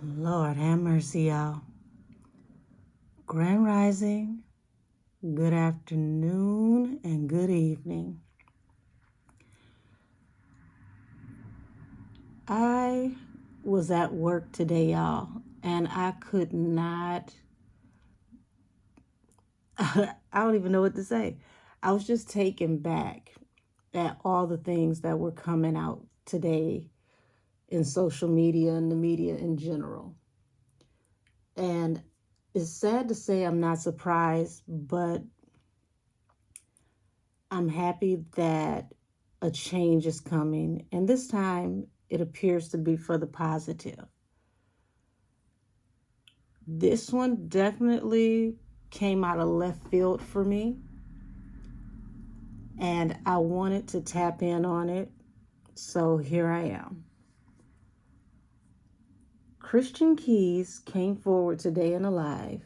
Lord have mercy, y'all. Grand Rising, good afternoon, and good evening. I was at work today, y'all, and I could not, I don't even know what to say. I was just taken back at all the things that were coming out today in social media and the media in general. And it's sad to say I'm not surprised, but I'm happy that a change is coming, and this time it appears to be for the positive. This one definitely came out of left field for me, and I wanted to tap in on it, so here I am. Christian KEYES came forward today in a live,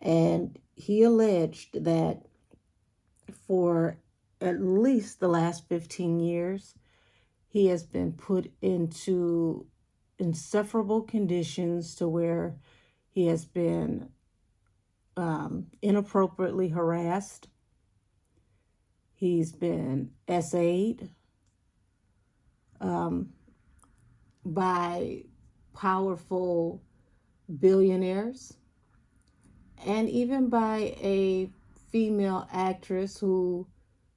and he alleged that for at least the last 15 years, he has been put into insufferable conditions to where he has been inappropriately harassed. He's been SA'd by powerful billionaires and even by a female actress who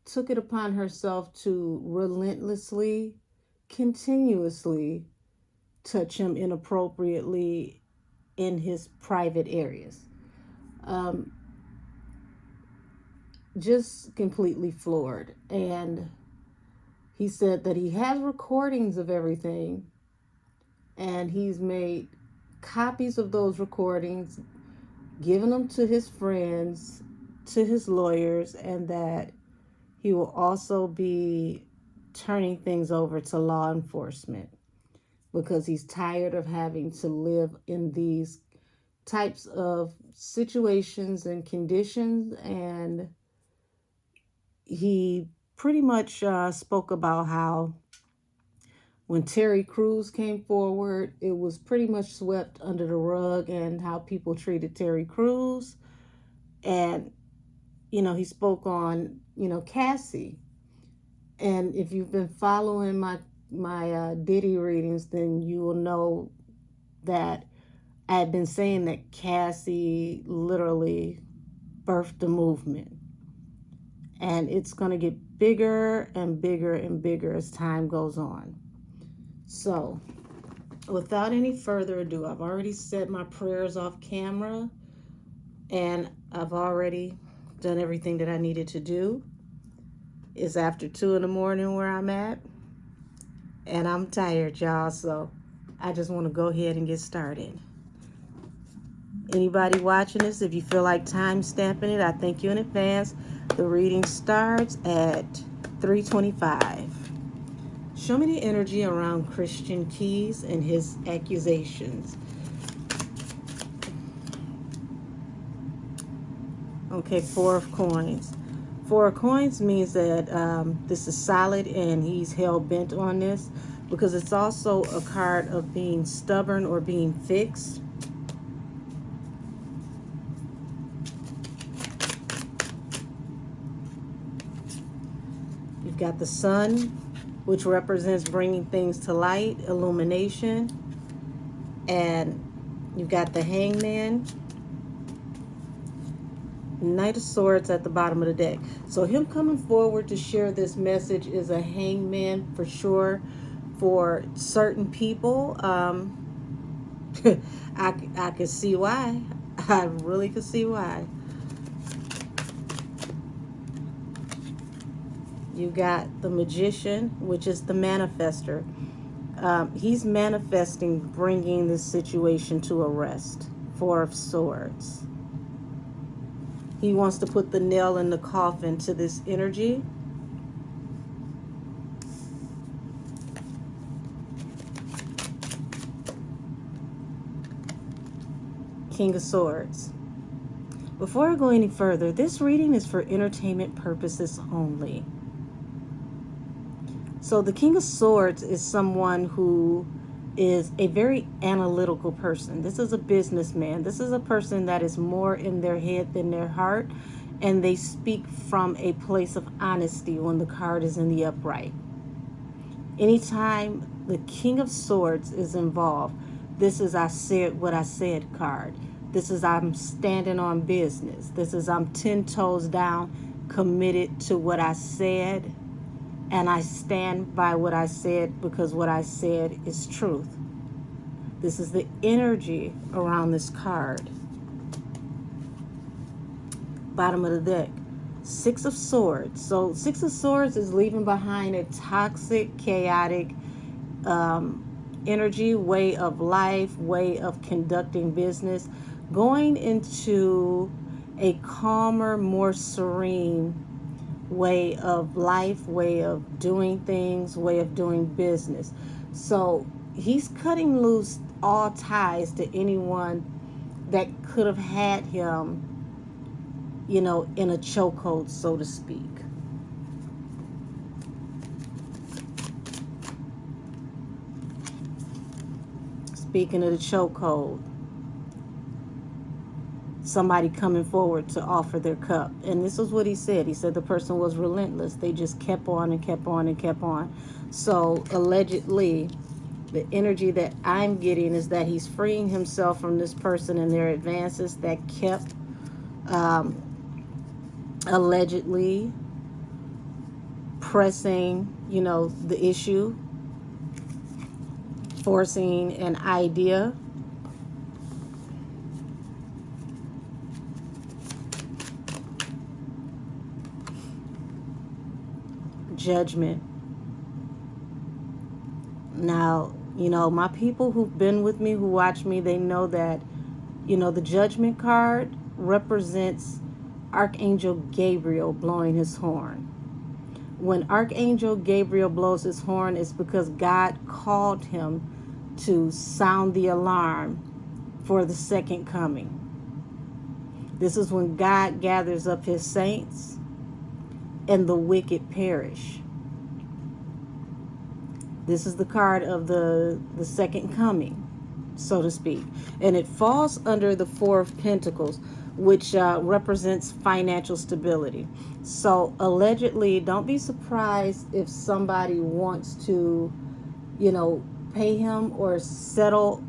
took it upon herself to relentlessly, continuously touch him inappropriately in his private areas. Just completely floored. And he said that he has recordings of everything, and he's made copies of those recordings, given them to his friends, to his lawyers, and that he will also be turning things over to law enforcement because he's tired of having to live in these types of situations and conditions. And he pretty much spoke about how when Terry Crews came forward, it was pretty much swept under the rug, and how people treated Terry Crews. And, he spoke on, Cassie. And if you've been following my Diddy readings, then you will know that I've been saying that Cassie literally birthed the movement. And it's going to get bigger and bigger and bigger as time goes on. So, without any further ado, I've already said my prayers off camera, and I've already done everything that I needed to do. It's after 2 in the morning where I'm at, and I'm tired, y'all, so I just want to go ahead and get started. Anybody watching this, if you feel like time stamping it, I thank you in advance. The reading starts at 3:25. Show me the energy around Christian KEYES and his accusations. Okay, 4 of coins. 4 of coins means that this is solid and he's hell-bent on this, because it's also a card of being stubborn or being fixed. You've got the sun, which represents bringing things to light, illumination. And you've got the hangman, Knight of Swords at the bottom of the deck. So him coming forward to share this message is a hangman for sure for certain people. I could see why. I really could see why. You got the Magician, which is the manifester. He's manifesting bringing this situation to a rest. 4 of Swords. He wants to put the nail in the coffin to this energy. King of Swords. Before I go any further, this reading is for entertainment purposes only. So the King of Swords is someone who is a very analytical person. This is a businessman. This is a person that is more in their head than their heart, and they speak from a place of honesty when the card is in the upright. Anytime the King of Swords is involved, this is I said what I said card. This is I'm standing on business. This is I'm 10 toes down, committed to what I said, and I stand by what I said because what I said is truth. This is the energy around this card. Bottom of the deck, Six of Swords. So Six of Swords is leaving behind a toxic, chaotic energy, way of life, way of conducting business, going into a calmer, more serene way of life, way of doing things, way of doing business. So he's cutting loose all ties to anyone that could have had him, in a chokehold, so to speak. Speaking of the chokehold, somebody coming forward to offer their cup. And this is what he said. He said the person was relentless. They just kept on and kept on and kept on. So allegedly, the energy that I'm getting is that he's freeing himself from this person and their advances that kept allegedly pressing, the issue, forcing an idea. Judgment. Now, my people who've been with me, who watch me, they know that, the Judgment card represents Archangel Gabriel blowing his horn. When Archangel Gabriel blows his horn, it's because God called him to sound the alarm for the second coming. This is when God gathers up his saints and the wicked perish. This is the card of the second coming, so to speak. And it falls under the Four of Pentacles, which represents financial stability. So allegedly, don't be surprised if somebody wants to, pay him or settle,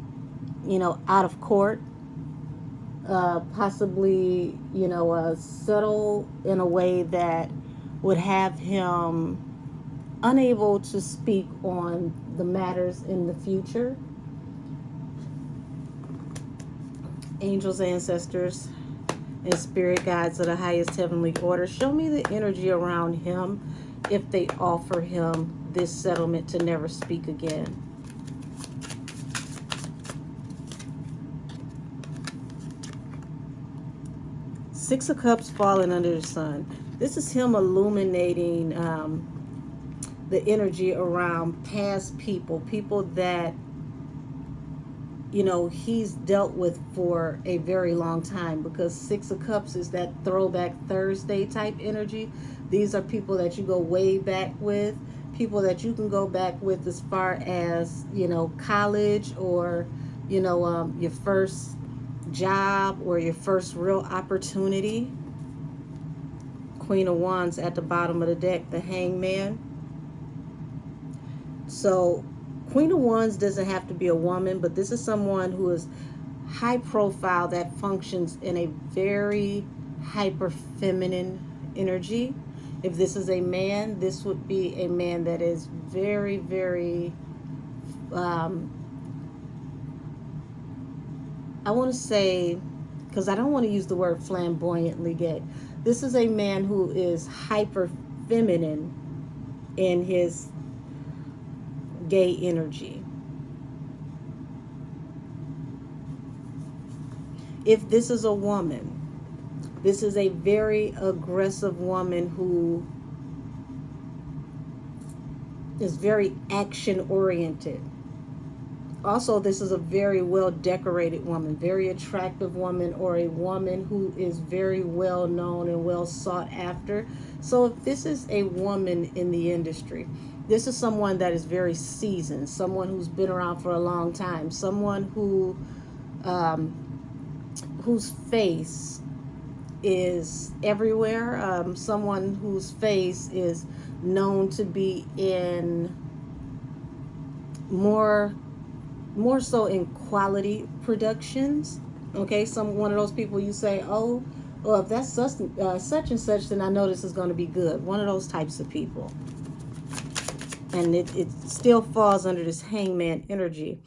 out of court. Possibly, settle in a way that would have him unable to speak on the matters in the future. Angels, ancestors, and spirit guides of the highest heavenly order, show me the energy around him if they offer him this settlement to never speak again. Six of Cups falling under the sun. This is him illuminating the energy around past people that, he's dealt with for a very long time, because Six of Cups is that throwback Thursday type energy. These are people that you go way back with, people that you can go back with as far as, college, or, your first job, or your first real opportunity. Queen of Wands at the bottom of the deck, the Hangman. So Queen of Wands doesn't have to be a woman, but this is someone who is high profile, that functions in a very hyper feminine energy. If this is a man, this would be a man that is very, very, I want to say, because I don't want to use the word flamboyantly gay. This is a man who is hyper feminine in his gay energy. If this is a woman, this is a very aggressive woman who is very action oriented. Also, this is a very well decorated woman, very attractive woman, or a woman who is very well known and well sought after. So if this is a woman in the industry, This is someone that is very seasoned, someone who's been around for a long time, someone um, whose face is everywhere, someone whose face is known to be in more more so in quality productions. Okay, some one of those people you say, oh, well, if that's such and such, then I know this is going to be good. One of those types of people. And it still falls under this hangman energy.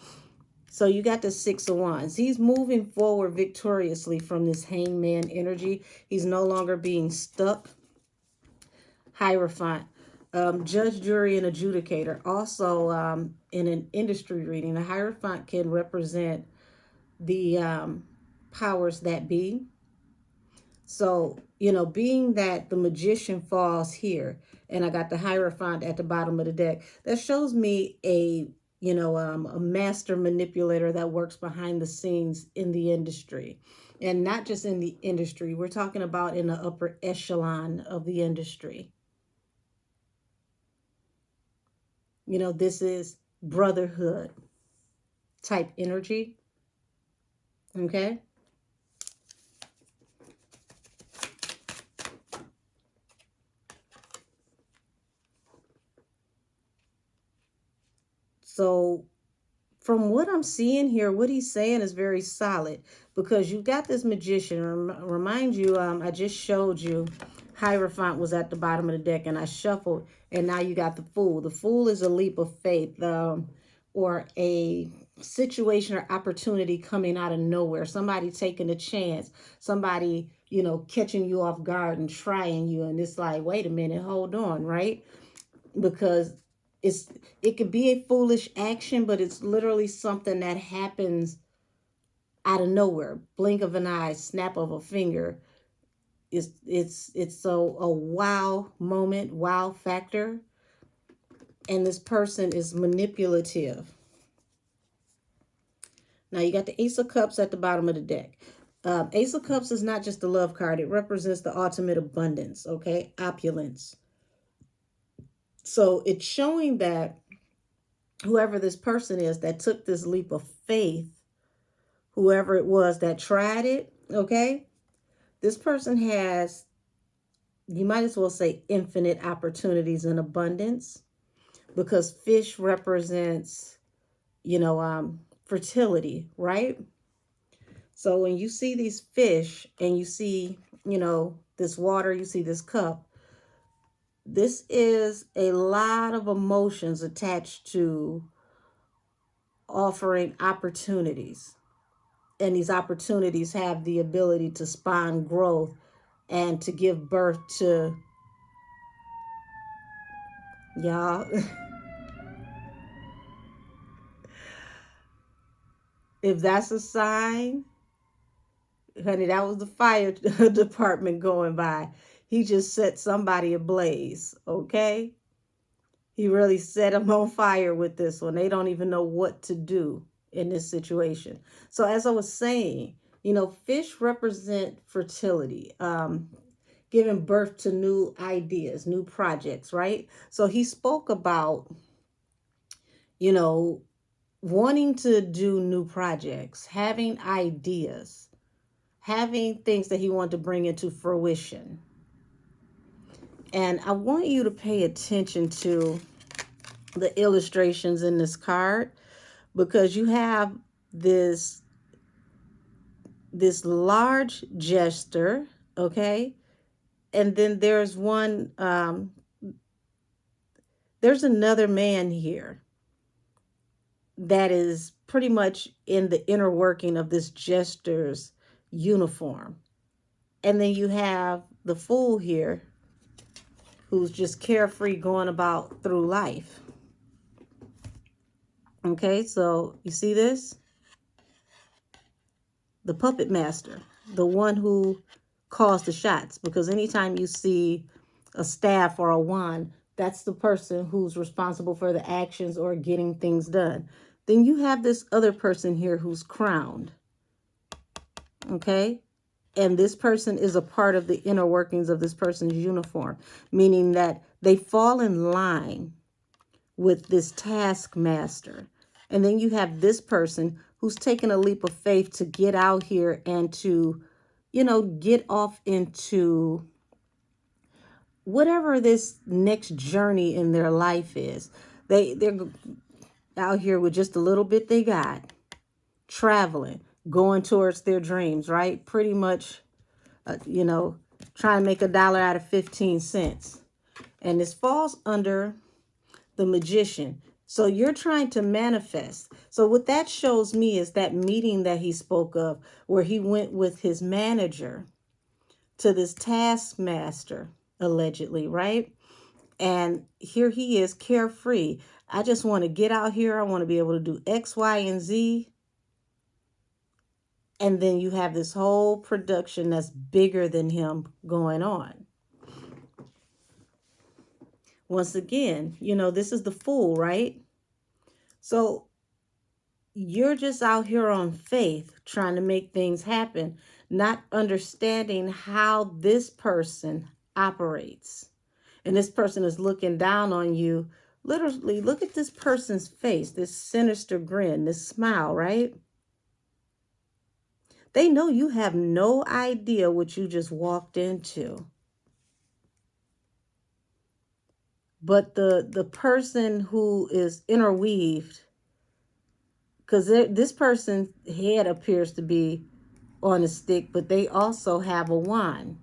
So you got the Six of Wands. He's moving forward victoriously from this hangman energy. He's no longer being stuck. Hierophant. Judge, jury, and adjudicator. Also, in an industry reading, the Hierophant can represent the powers that be. So, being that the magician falls here, and I got the Hierophant at the bottom of the deck, that shows me a master manipulator that works behind the scenes in the industry. And not just in the industry, we're talking about in the upper echelon of the industry. This is brotherhood type energy. Okay. So from what I'm seeing here, what he's saying is very solid, because you got this magician. Remind you, I just showed you Hierophant was at the bottom of the deck, and I shuffled, and now you got the Fool. The Fool is a leap of faith, or a situation or opportunity coming out of nowhere. Somebody taking a chance, somebody, catching you off guard and trying you. And it's like, wait a minute, hold on, right? Because it could be a foolish action, but it's literally something that happens out of nowhere. Blink of an eye, snap of a finger. It's a wow moment, wow factor. And this person is manipulative. Now you got the Ace of Cups at the bottom of the deck. Ace of Cups is not just a love card. It represents the ultimate abundance, okay? Opulence. So it's showing that whoever this person is that took this leap of faith, whoever it was that tried it, okay? This person has, you might as well say, infinite opportunities and abundance, because fish represents, fertility, right? So when you see these fish and you see, this water, you see this cup, this is a lot of emotions attached to offering opportunities. And these opportunities have the ability to spawn growth and to give birth to, y'all. If that's a sign, honey, that was the fire department going by. He just set somebody ablaze, okay? He really set them on fire with this one. They don't even know what to do in this situation. So as I was saying, fish represent fertility, giving birth to new ideas, new projects, right? So he spoke about, wanting to do new projects, having ideas, having things that he wanted to bring into fruition. And I want you to pay attention to the illustrations in this card, because you have this large jester, okay? And then there's there's another man here that is pretty much in the inner working of this jester's uniform. And then you have the Fool here, who's just carefree going about through life. Okay, so you see this? The puppet master, the one who calls the shots, because anytime you see a staff or a wand, that's the person who's responsible for the actions or getting things done. Then you have this other person here who's crowned. Okay? And this person is a part of the inner workings of this person's uniform, meaning that they fall in line with this taskmaster. And then you have this person who's taken a leap of faith to get out here and to, get off into whatever this next journey in their life is. They're out here with just a little bit they got, traveling, going towards their dreams, right? Pretty much, trying to make $1 out of 15 cents. And this falls under the magician. So you're trying to manifest. So what that shows me is that meeting that he spoke of, where he went with his manager to this taskmaster, allegedly, right? And here he is, carefree. I just want to get out here. I want to be able to do X, Y, and Z. And then you have this whole production that's bigger than him going on. Once again, this is the fool, right? So you're just out here on faith, trying to make things happen, not understanding how this person operates. And this person is looking down on you. Literally, look at this person's face, this sinister grin, this smile, right? They know you have no idea what you just walked into. But the person who is interweaved, because this person's head appears to be on a stick, but they also have a wand,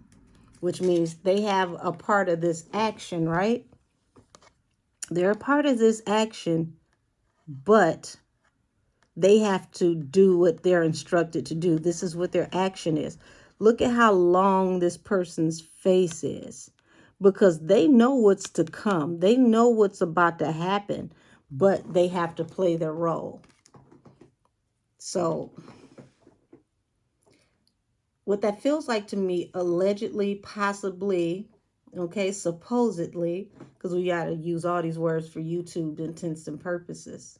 which means they have a part of this action, right? They're a part of this action, but they have to do what they're instructed to do. This is what their action is. Look at how long this person's face is, because they know what's to come. They know what's about to happen, but they have to play their role. So what that feels like to me, allegedly, possibly, okay, supposedly, because we got to use all these words for YouTube intents and purposes.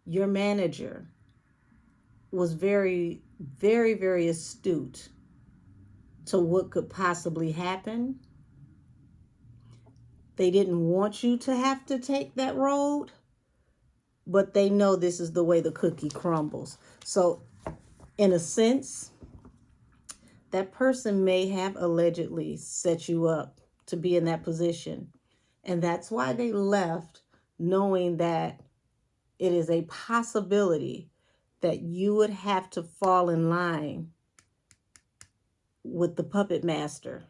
Your manager was very, very, very astute to what could possibly happen. They didn't want you to have to take that road, but they know this is the way the cookie crumbles. So in a sense, that person may have allegedly set you up to be in that position. And that's why they left, knowing that it is a possibility that you would have to fall in line with the puppet master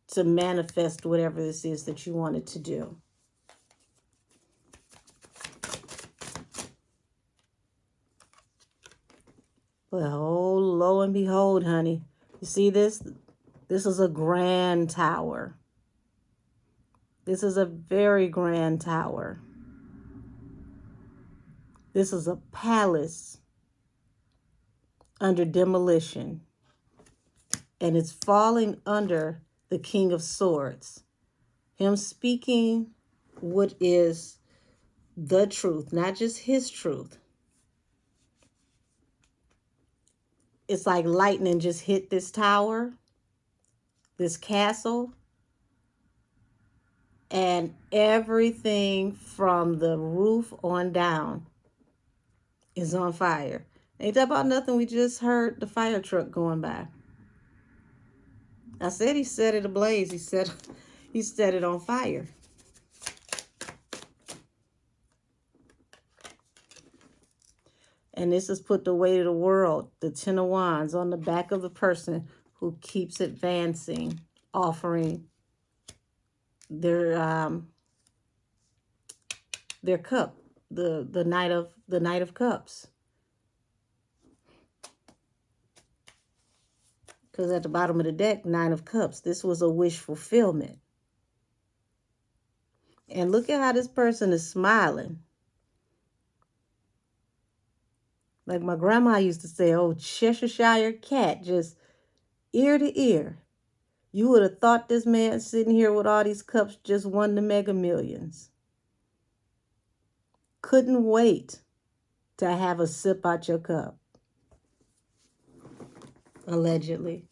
to manifest whatever this is that you wanted to do. Well, lo and behold, honey, you see this? This is a grand tower. This is a very grand tower. This is a palace under demolition. And it's falling under the King of Swords. Him speaking what is the truth, not just his truth. It's like lightning just hit this tower, this castle, and everything from the roof on down is on fire. Ain't that about nothing? We just heard the fire truck going by. I said he set it ablaze. He set it on fire. And this has put the weight of the world, the 10 of Wands, on the back of the person who keeps advancing, offering their cup, the Knight of Cups. Because at the bottom of the deck, 9 of Cups, this was a wish fulfillment. And look at how this person is smiling. Like my grandma used to say, oh, Cheshire cat, just ear to ear. You would have thought this man sitting here with all these cups just won the Mega Millions. Couldn't wait to have a sip out your cup. Allegedly.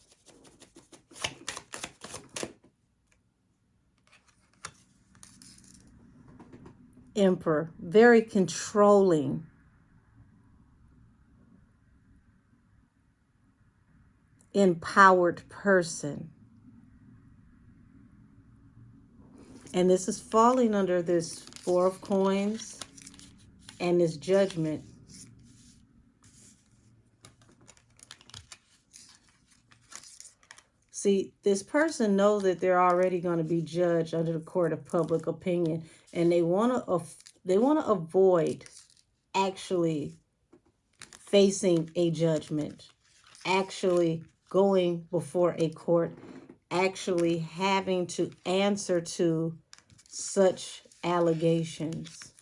Emperor, very controlling. Empowered person. And this is falling under this Four of Coins and this Judgment. See, this person knows that they're already going to be judged under the court of public opinion, and they want to avoid actually facing a judgment, actually going before a court, actually having to answer to such allegations.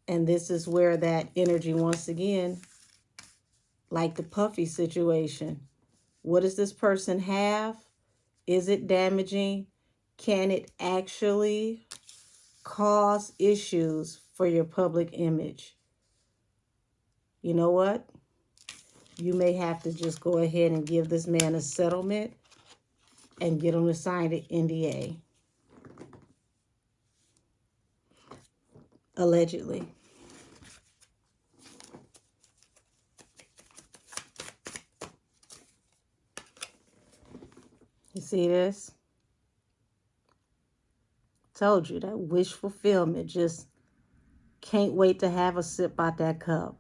And this is where that energy, once again, like the Puffy situation. What does this person have? Is it damaging? Can it actually cause issues for your public image? You know what? You may have to just go ahead and give this man a settlement and get him to sign the NDA. Allegedly. You see this? Told you that wish fulfillment. Just can't wait to have a sip out that cup.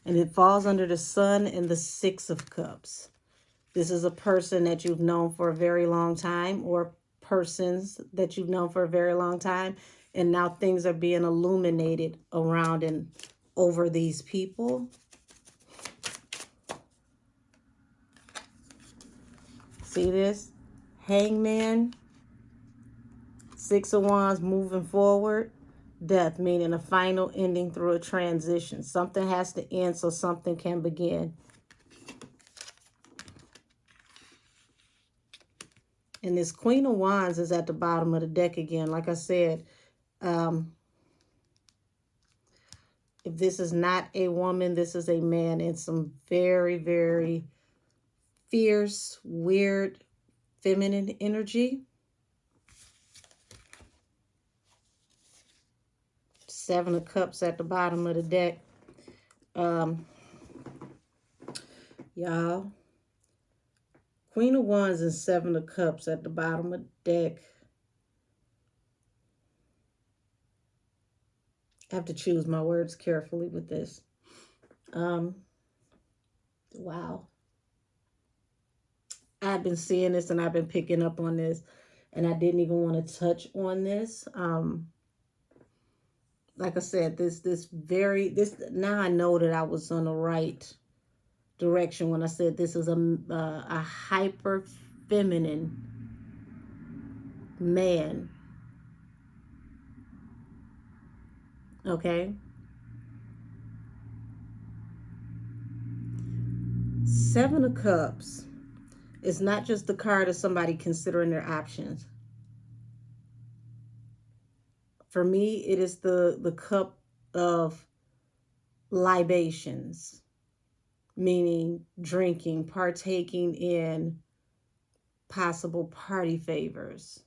And it falls under the Sun and the Six of Cups. This is a person that you've known for a very long time, or persons that you've known for a very long time. And now things are being illuminated around and over these people. See this? Hangman. Six of Wands, moving forward. Death, meaning a final ending through a transition. Something has to end so something can begin. And this Queen of Wands is at the bottom of the deck again. Like I said, if this is not a woman, this is a man in some very, very fierce, weird, feminine energy. Seven of Cups at the bottom of the deck. Y'all, Queen of Wands and Seven of Cups at the bottom of the deck. I have to choose my words carefully with this. Wow. I've been seeing this and I've been picking up on this, and I didn't even want to touch on this. Like I said, now I know that I was on the right direction when I said this is a hyper feminine man. Okay. Seven of Cups is not just the card of somebody considering their options. For me, it is the cup of libations, meaning drinking, partaking in possible party favors.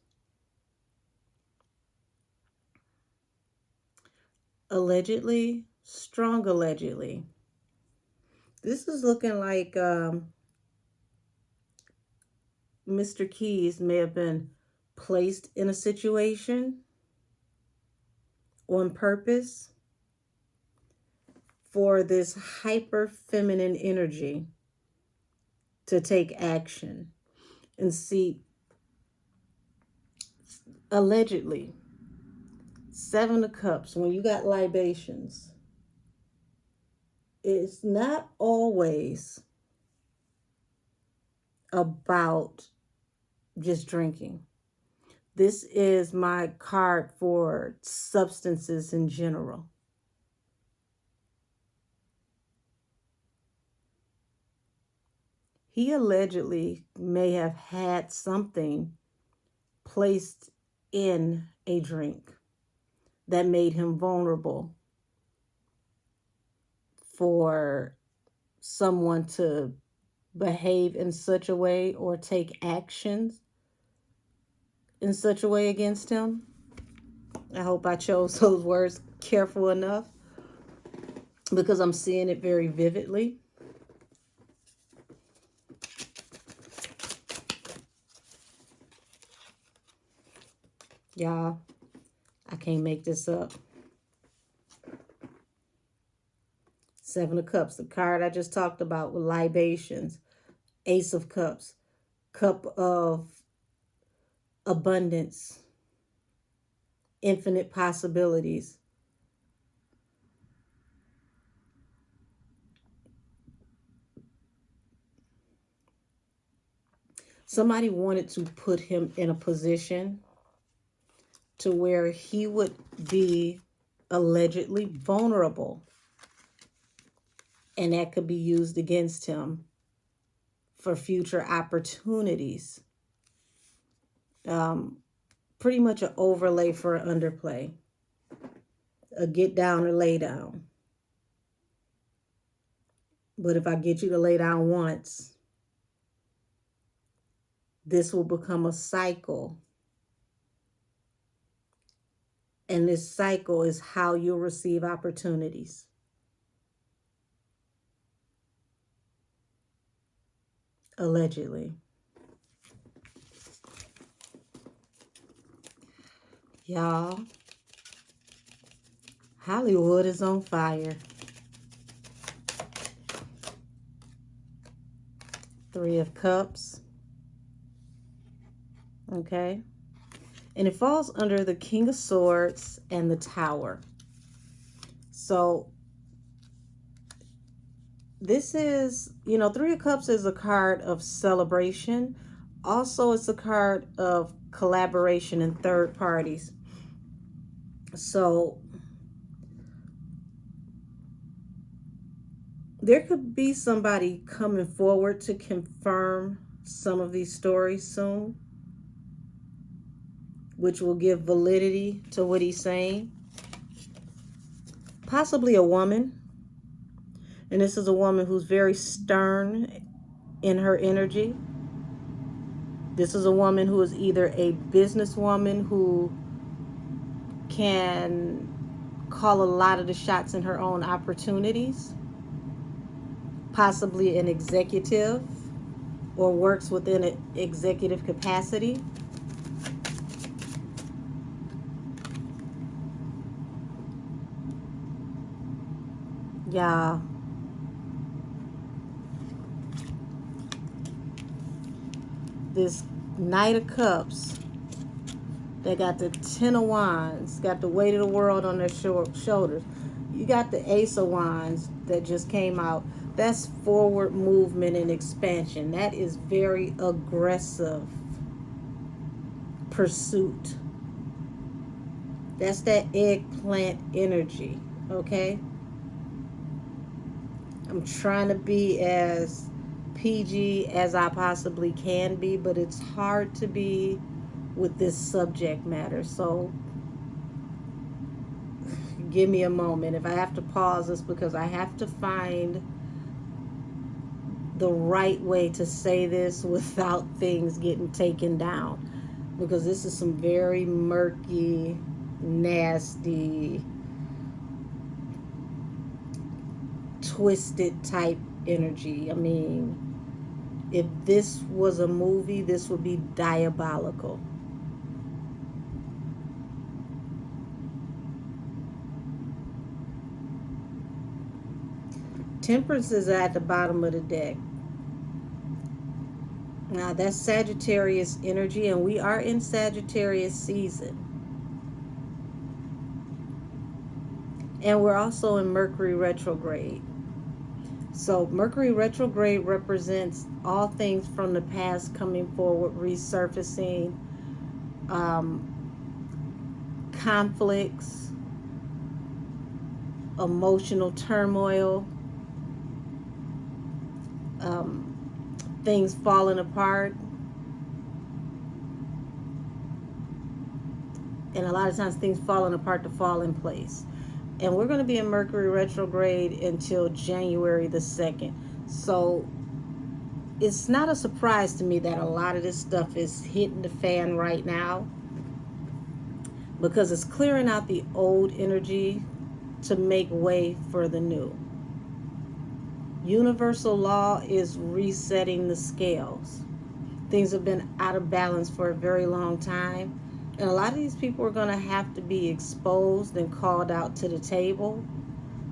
Allegedly, strong allegedly. This is looking like Mr. Keys may have been placed in a situation on purpose for this hyper feminine energy to take action. And see, allegedly, Seven of Cups, when you got libations, it's not always about just drinking. This is my card for substances in general. He allegedly may have had something placed in a drink that made him vulnerable for someone to behave in such a way or take actions in such a way against him. I hope I chose those words careful enough because I'm seeing it very vividly. Y'all, I can't make this up. Seven of Cups, the card I just talked about with libations. Ace of Cups, cup of abundance, infinite possibilities. Somebody wanted to put him in a position to where he would be allegedly vulnerable, and that could be used against him for future opportunities. Pretty much an overlay for an underplay, a get down or lay down. But if I get you to lay down once, this will become a cycle. And this cycle is how you'll receive opportunities. Allegedly. Y'all, Hollywood is on fire. Three of Cups. Okay. And it falls under the King of Swords and the Tower. So this is, Three of Cups is a card of celebration. Also, it's a card of collaboration and third parties. So there could be somebody coming forward to confirm some of these stories soon, which will give validity to what he's saying. Possibly a woman. And this is a woman who's very stern in her energy. This is a woman who is either a businesswoman who can call a lot of the shots in her own opportunities. Possibly an executive or works within an executive capacity. Yeah. This Knight of Cups, they got the Ten of Wands, got the weight of the world on their shoulders. You got the Ace of Wands that just came out. That's forward movement and expansion. That is very aggressive pursuit. That's that eggplant energy, okay? I'm trying to be as PG as I possibly can be, but it's hard to be with this subject matter. So give me a moment. If I have to pause, it's because I have to find the right way to say this without things getting taken down, because this is some very murky, nasty, twisted type energy. I mean, if this was a movie, this would be diabolical. Temperance is at the bottom of the deck. Now, that's Sagittarius energy, and we are in Sagittarius season. And we're also in Mercury retrograde. So Mercury retrograde represents all things from the past coming forward, resurfacing, conflicts, emotional turmoil, things falling apart. And a lot of times things falling apart to fall in place. And we're going to be in Mercury retrograde until January the 2nd. So it's not a surprise to me that a lot of this stuff is hitting the fan right now. because it's clearing out the old energy to make way for the new. Universal law is resetting the scales. Things have been out of balance for a very long time. And a lot of these people are going to have to be exposed and called out to the table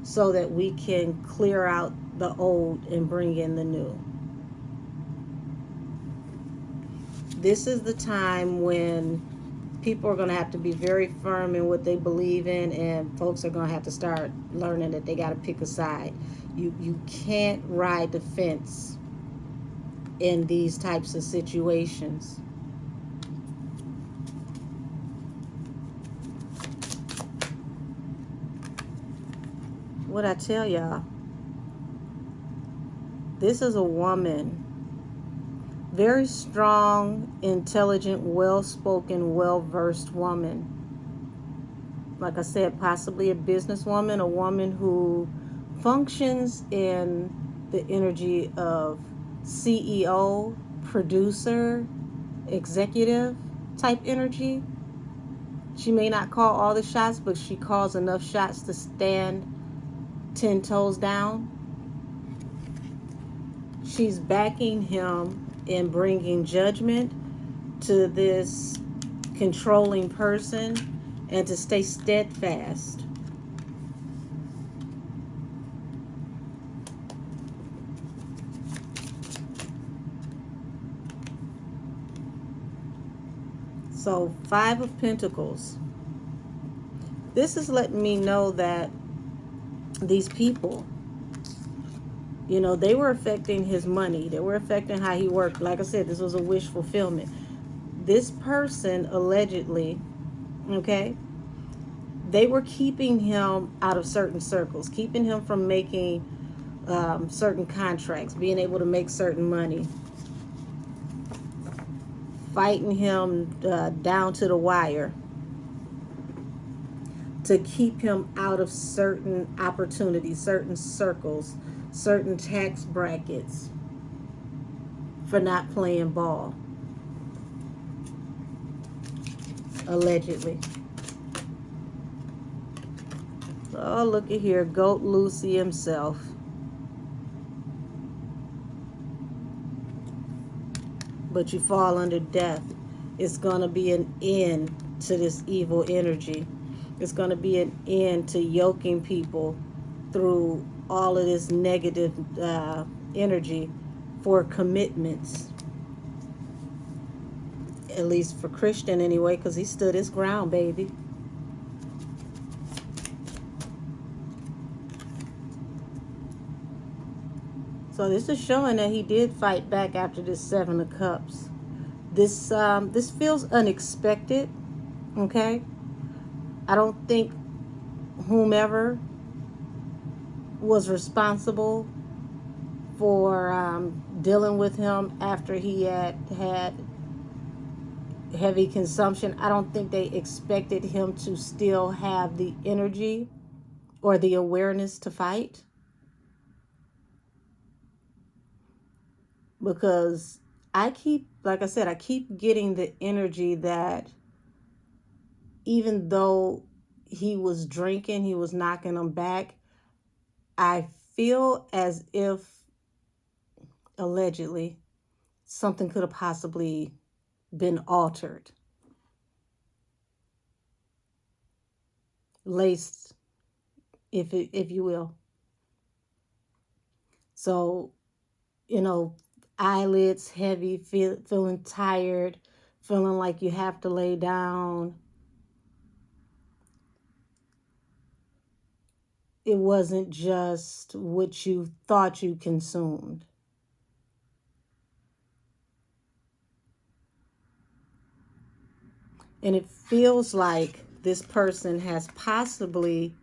so that we can clear out the old and bring in the new. This is the time when people are going to have to be very firm in what they believe in, and folks are going to have to start learning that they got to pick a side. You can't ride the fence in these types of situations. What I tell y'all, this is a woman, very strong, intelligent, well-spoken, well-versed woman. Like I said, possibly a businesswoman, a woman who functions in the energy of CEO, producer, executive type energy. She may not call all the shots, but she calls enough shots to stand 10 toes down. She's backing him in bringing judgment to this controlling person and to stay steadfast. So 5 of Pentacles. This is letting me know that these people, you know, they were affecting his money. They were affecting how he worked. Like I said, this was a wish fulfillment. This person allegedly, okay, they were keeping him out of certain circles, keeping him from making certain contracts, being able to make certain money, fighting him down to the wire to keep him out of certain opportunities, certain circles, certain tax brackets for not playing ball, allegedly. Oh, look at here, Goat Lucy himself. But you fall under death. It's going to be an end to this evil energy. It's going to be an end to yoking people through all of this negative energy for commitments. At least for Christian anyway, because he stood his ground, baby. So this is showing that he did fight back after this 7 of Cups. This feels unexpected, okay? I don't think whomever was responsible for dealing with him after he had heavy consumption, I don't think they expected him to still have the energy or the awareness to fight. Because like I said, I keep getting the energy that even though he was drinking, he was knocking them back, I feel as if, allegedly, something could have possibly been altered. Laced, if you will. So, you know, eyelids heavy, feeling tired, feeling like you have to lay down. It wasn't just what you thought you consumed. And it feels like this person has possibly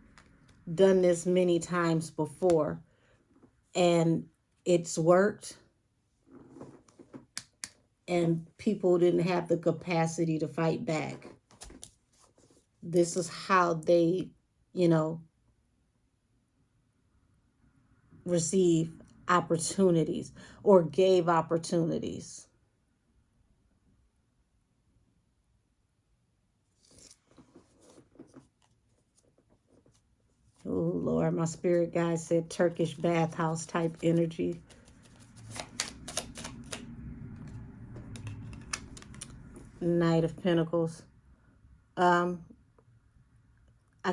done this many times before, and it's worked, and people didn't have the capacity to fight back. This is how they, you know, receive opportunities or gave opportunities. Oh, Lord, my spirit guide said Turkish bathhouse type energy. Knight of Pentacles. I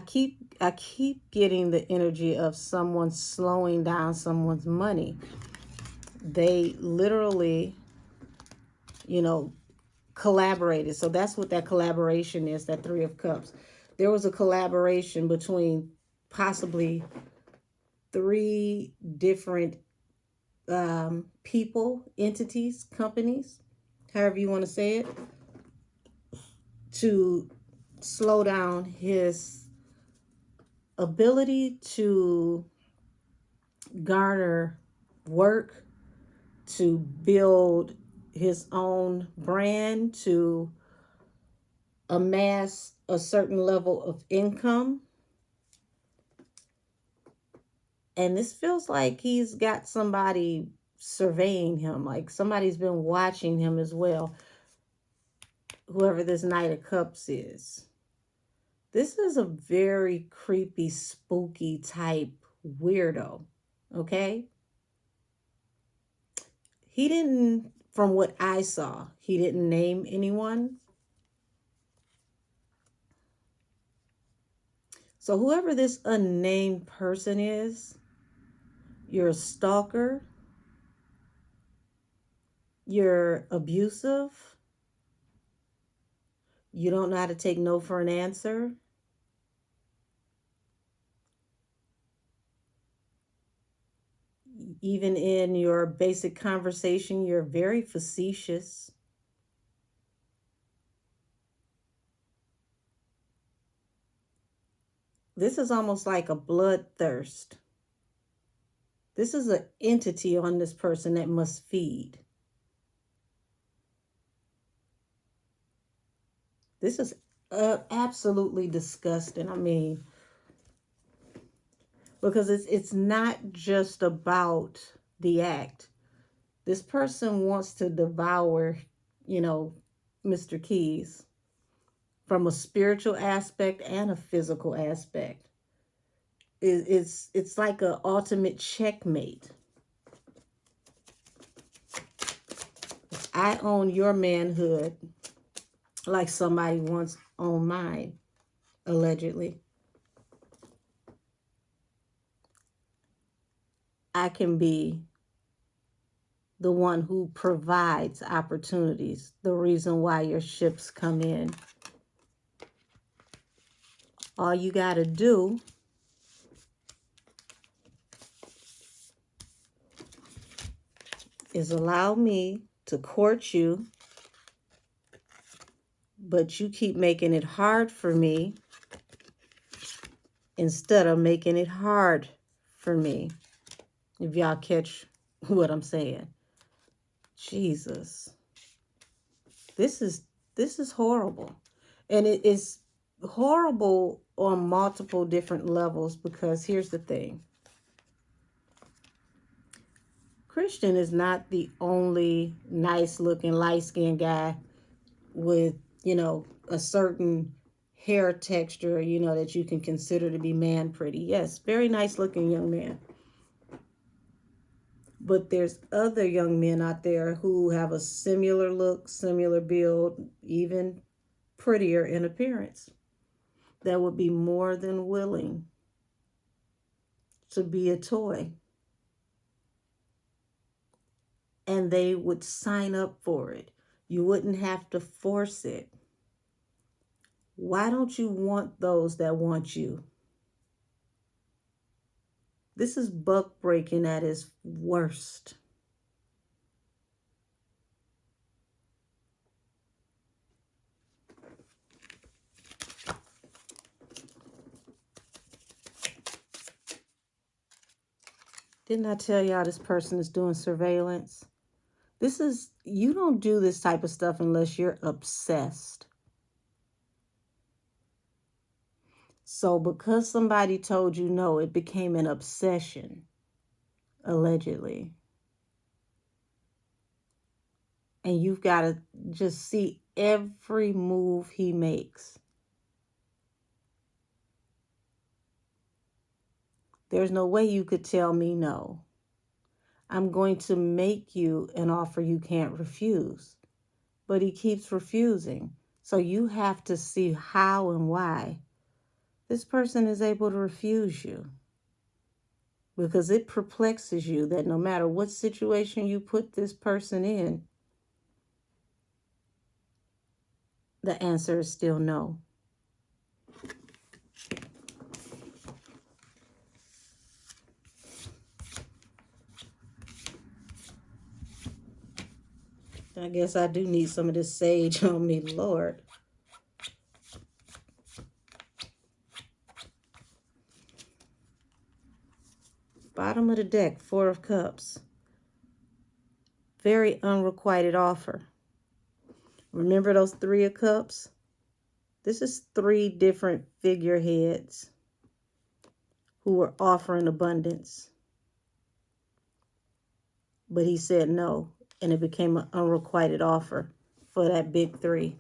keep getting the energy of someone slowing down someone's money. They literally, collaborated. So that's what that collaboration is, that Three of Cups. There was a collaboration between possibly 3 different people, entities, companies, however you want to say it, to slow down his ability to garner work, to build his own brand, to amass a certain level of income. And this feels like he's got somebody surveying him, like somebody's been watching him as well, whoever this Knight of Cups is. This is a very creepy, spooky type weirdo, okay? He didn't, from what I saw, he didn't name anyone. So whoever this unnamed person is, you're a stalker, you're abusive, you don't know how to take no for an answer. Even in your basic conversation, you're very facetious. This is almost like a bloodthirst. This is an entity on this person that must feed. This is absolutely disgusting. I mean, because it's not just about the act. This person wants to devour, Mr. Keys, from a spiritual aspect and a physical aspect. It's like an ultimate checkmate. I own your manhood like somebody once owned mine, allegedly. I can be the one who provides opportunities, the reason why your ships come in. All you got to do is allow me to court you, but you keep making it hard for me instead of making it hard for me. If y'all catch what I'm saying. Jesus. This is horrible. And it is horrible on multiple different levels, because here's the thing. Christian is not the only nice looking light skinned guy with, a certain hair texture, that you can consider to be man pretty. Yes, very nice looking young man. But there's other young men out there who have a similar look, similar build, even prettier in appearance, that would be more than willing to be a toy. And they would sign up for it. You wouldn't have to force it. Why don't you want those that want you? This is buck breaking at its worst. Didn't I tell y'all this person is doing surveillance? You don't do this type of stuff unless you're obsessed. So because somebody told you no, it became an obsession, allegedly. And you've got to just see every move he makes. There's no way you could tell me no. I'm going to make you an offer you can't refuse. But he keeps refusing. So you have to see how and why this person is able to refuse you. Because it perplexes you that no matter what situation you put this person in, the answer is still no. I guess I do need some of this sage on me, Lord. Bottom of the deck, 4 of Cups. Very unrequited offer. Remember those 3 of Cups? This is 3 different figureheads who were offering abundance. But he said no, and it became an unrequited offer for that big 3.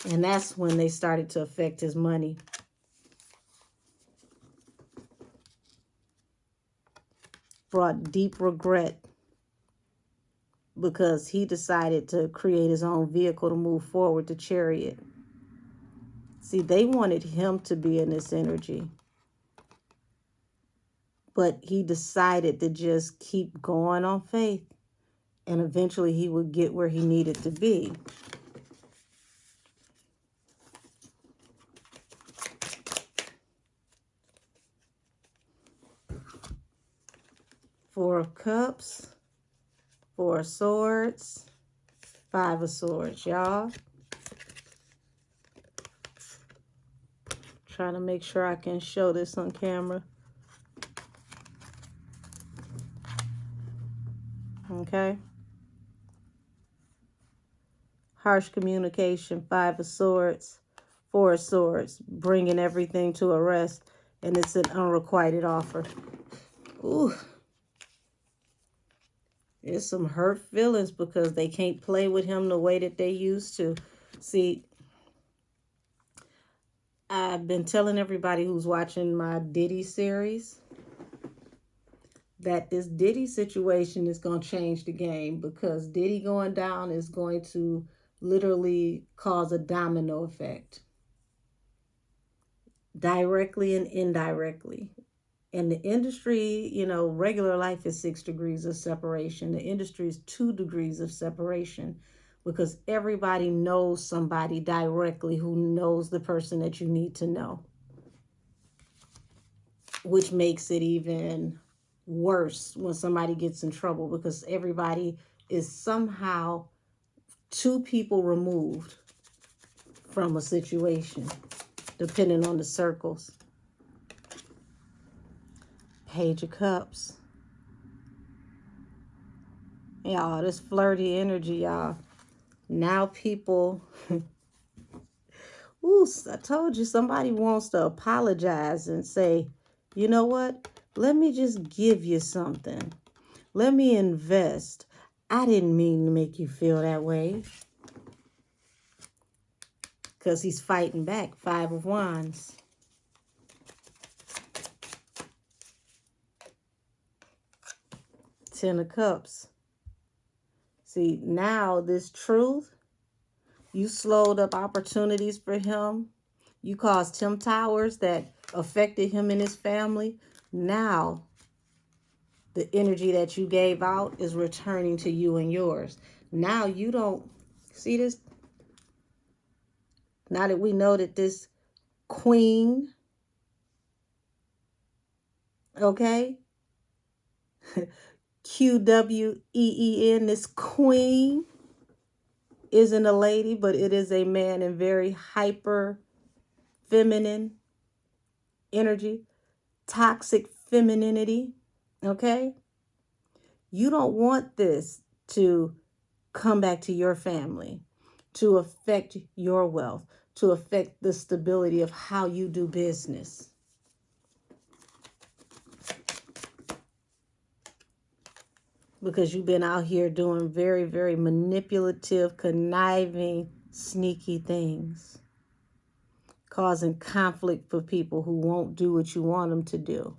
And that's when they started to affect his money. Brought deep regret because he decided to create his own vehicle to move forward, the Chariot. See, they wanted him to be in this energy. But he decided to just keep going on faith. And eventually he would get where he needed to be. Four of Cups, 4 of Swords, 5 of Swords, y'all. Trying to make sure I can show this on camera. Okay. Harsh communication, 5 of Swords, 4 of Swords, bringing everything to a rest, and it's an unrequited offer. Ooh. There's some hurt feelings because they can't play with him the way that they used to. See, I've been telling everybody who's watching my Diddy series that this Diddy situation is going to change the game, because Diddy going down is going to literally cause a domino effect, directly and indirectly. And the industry, you know, regular life is 6 degrees of separation. The industry is 2 degrees of separation, because everybody knows somebody directly who knows the person that you need to know, which makes it even worse when somebody gets in trouble, because everybody is somehow 2 people removed from a situation, depending on the circles. Page of Cups. Y'all, this flirty energy, y'all. Now people, ooh, I told you somebody wants to apologize and say, you know what? Let me just give you something. Let me invest. I didn't mean to make you feel that way. Because he's fighting back. 5 of Wands. Ten of Cups. See, now this truth, you slowed up opportunities for him. You caused him towers that affected him and his family. Now, the energy that you gave out is returning to you and yours. Now you don't see this. Now that we know that this queen, okay, QWEEN, this queen isn't a lady, but it is a man in very hyper feminine energy, toxic femininity, okay? You don't want this to come back to your family, to affect your wealth, to affect the stability of how you do business. Because you've been out here doing very, very manipulative, conniving, sneaky things. causing conflict for people who won't do what you want them to do.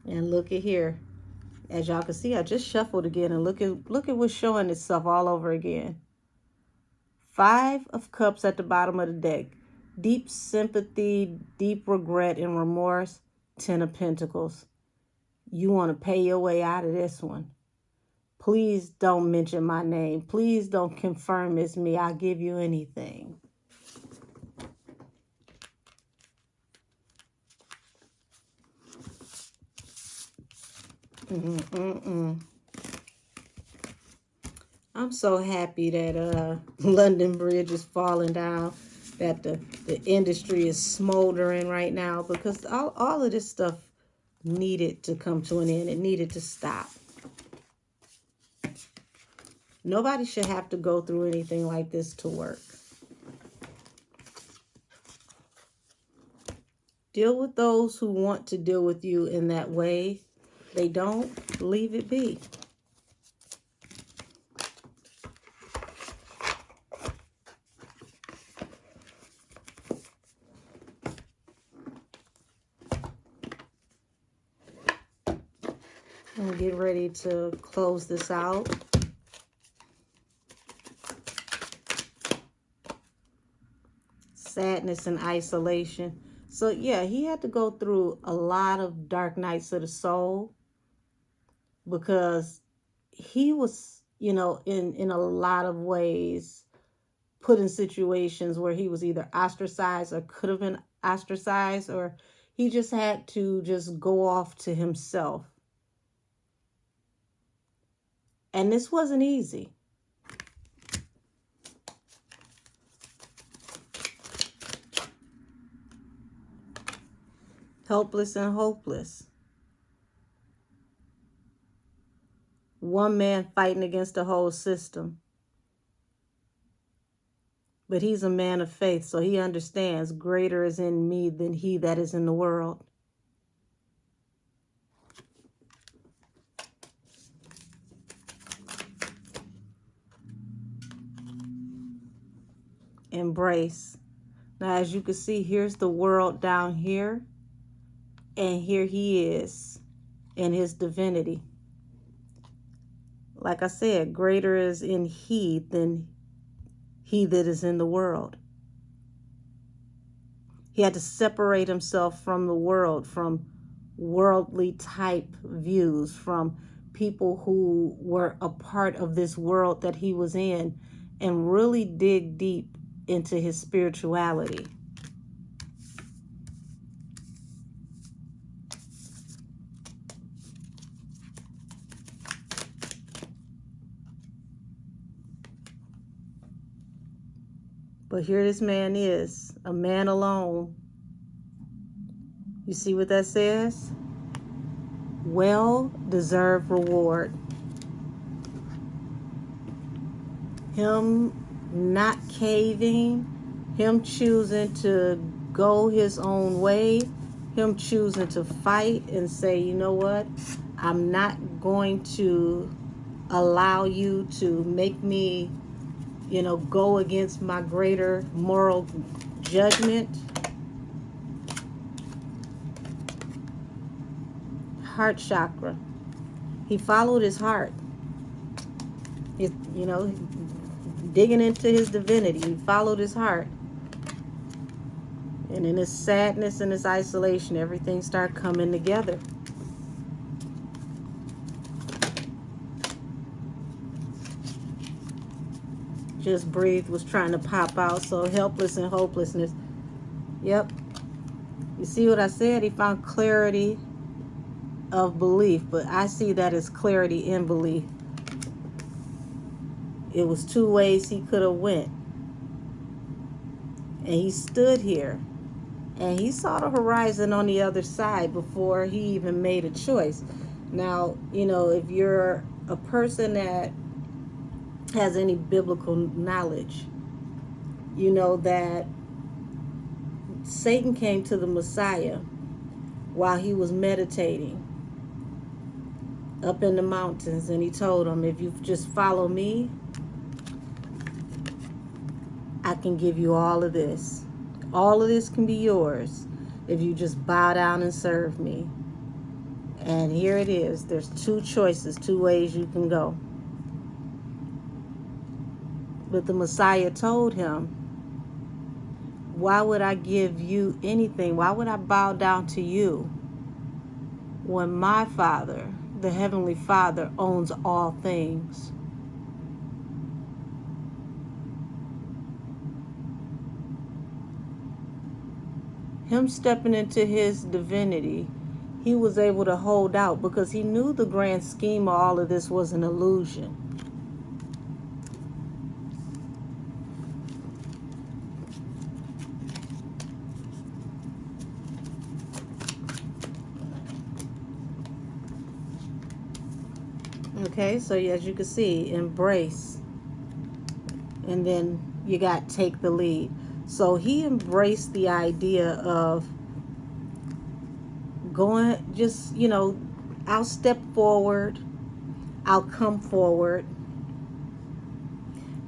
And look at here. As y'all can see, I just shuffled again, and look at what's showing itself all over again. 5 of Cups at the bottom of the deck. Deep sympathy, deep regret and remorse. 10 of Pentacles. You want to pay your way out of this one. Please don't mention my name. Please don't confirm it's me. I'll give you anything. I'm so happy that London Bridge is falling down, that the industry is smoldering right now, because all of this stuff needed to come to an end. It needed to stop. Nobody should have to go through anything like this to work. Deal with those who want to deal with you in that way. They don't, leave it be. I'm getting ready to close this out. Sadness and isolation. So yeah, he had to go through a lot of dark nights of the soul, because he was, you know, in a lot of ways put in situations where he was either ostracized or could have been ostracized, or he just had to just go off to himself. And this wasn't easy. Helpless and hopeless. One man fighting against the whole system. But he's a man of faith, so he understands greater is in me than he that is in the world. Embrace. Now, as you can see, here's the world down here. And here he is in his divinity. Like I said, greater is in he than he that is in the world. He had to separate himself from the world, from worldly type views, from people who were a part of this world that he was in, and really dig deep into his spirituality. But here this man is, a man alone. You see what that says? Well-deserved reward. Him not caving, him choosing to go his own way, him choosing to fight and say, you know what? I'm not going to allow you to make me, you know, go against my greater moral judgment. Heart chakra. He followed his heart. You know, digging into his divinity. He followed his heart. And in his sadness and his isolation, everything started coming together. Just breathe was trying to pop out. So helpless and hopelessness. Yep. You see what I said? He found clarity of belief, but I see that as clarity in belief. It was 2 ways he could have went. And he stood here and he saw the horizon on the other side before he even made a choice. Now, you know, if you're a person that has any biblical knowledge, you know that Satan came to the Messiah while he was meditating up in the mountains, and he told him, if you just follow me, can give you all of this. All of this can be yours if you just bow down and serve me. And here it is. There's two choices, two ways you can go. But the Messiah told him, why would I give you anything? Why would I bow down to you when my Father, the Heavenly Father, owns all things? Him stepping into his divinity, he was able to hold out because he knew the grand scheme of all of this was an illusion. Okay, so as you can see, embrace. And then you got take the lead. So he embraced the idea of going, just, I'll step forward, I'll come forward,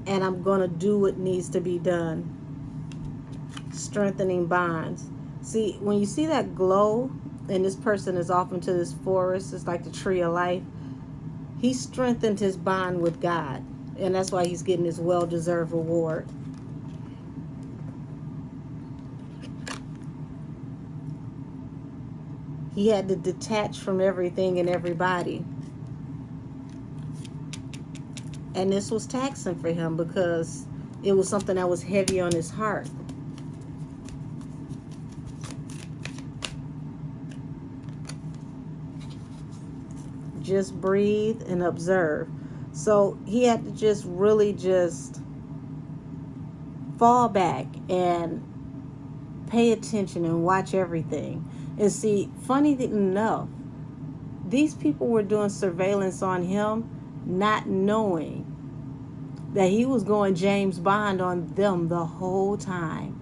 and I'm going to do what needs to be done. Strengthening bonds. See, when you see that glow, and this person is off into this forest, it's like the tree of life, he strengthened his bond with God. And that's why he's getting his well-deserved reward. He had to detach from everything and everybody. And this was taxing for him because it was something that was heavy on his heart. Just breathe and observe. So he had to just really just fall back and pay attention and watch everything. And see, funny enough, these people were doing surveillance on him, not knowing that he was going James Bond on them the whole time.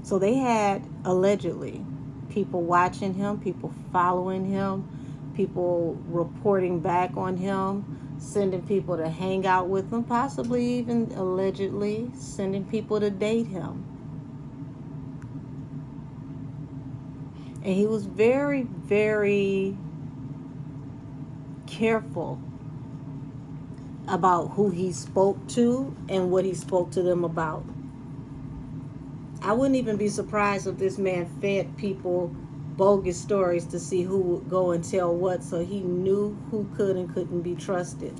So they had, allegedly, people watching him, people following him, people reporting back on him, sending people to hang out with him, possibly even allegedly sending people to date him. And he was very, very careful about who he spoke to and what he spoke to them about. I wouldn't even be surprised if this man fed people bogus stories to see who would go and tell what, so he knew who could and couldn't be trusted.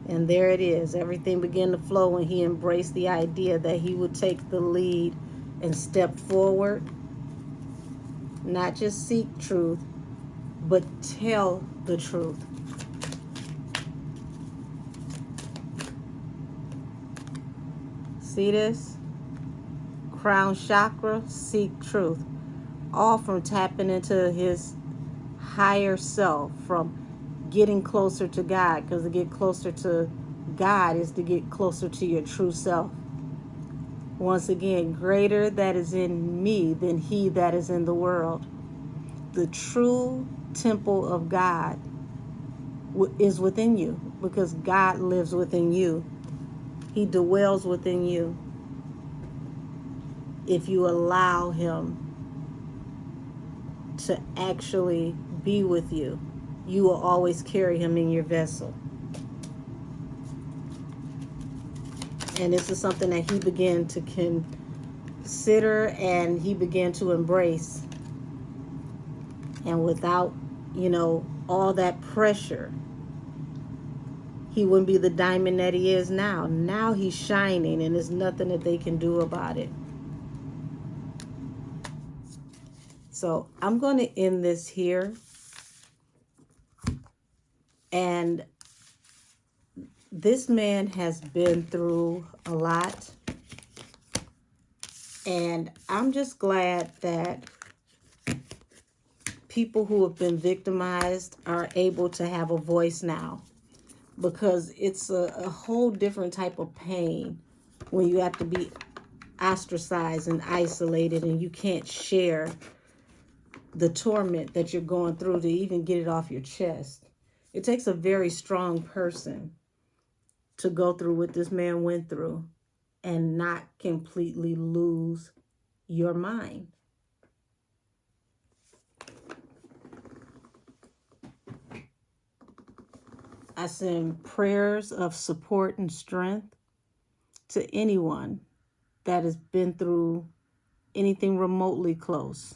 And there it is. Everything began to flow when he embraced the idea that he would take the lead and step forward. Not just seek truth, but tell the truth. See this? Crown chakra, seek truth. All from tapping into his higher self, from getting closer to God, because to get closer to God is to get closer to your true self. Once again, greater that is in me than he that is in the world. The true temple of God is within you, because God lives within you. He dwells within you. If you allow him to actually be with you, you will always carry him in your vessel. And this is something that he began to consider and he began to embrace. And without, all that pressure, he wouldn't be the diamond that he is now. Now he's shining and there's nothing that they can do about it. So I'm going to end this here. And this man has been through a lot. And I'm just glad that people who have been victimized are able to have a voice now. Because it's a whole different type of pain when you have to be ostracized and isolated and you can't share the torment that you're going through to even get it off your chest. It takes a very strong person to go through what this man went through and not completely lose your mind. I send prayers of support and strength to anyone that has been through anything remotely close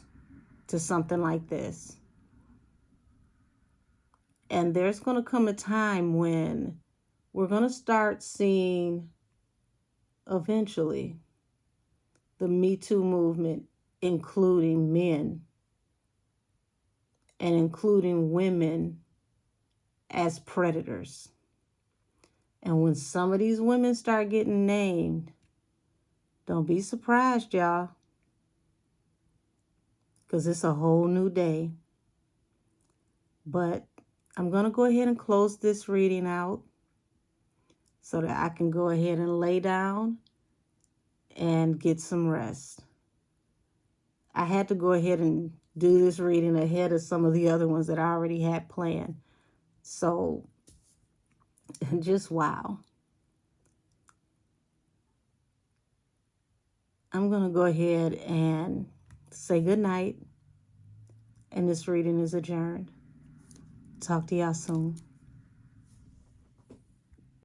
to something like this. And there's going to come a time when we're going to start seeing eventually the Me Too movement, including men and including women as predators. And when some of these women start getting named, don't be surprised, y'all, because it's a whole new day. But I'm going to go ahead and close this reading out so that I can go ahead and lay down and get some rest. I had to go ahead and do this reading ahead of some of the other ones that I already had planned. So, just wow. I'm going to go ahead and say good night. And this reading is adjourned. Talk to y'all soon.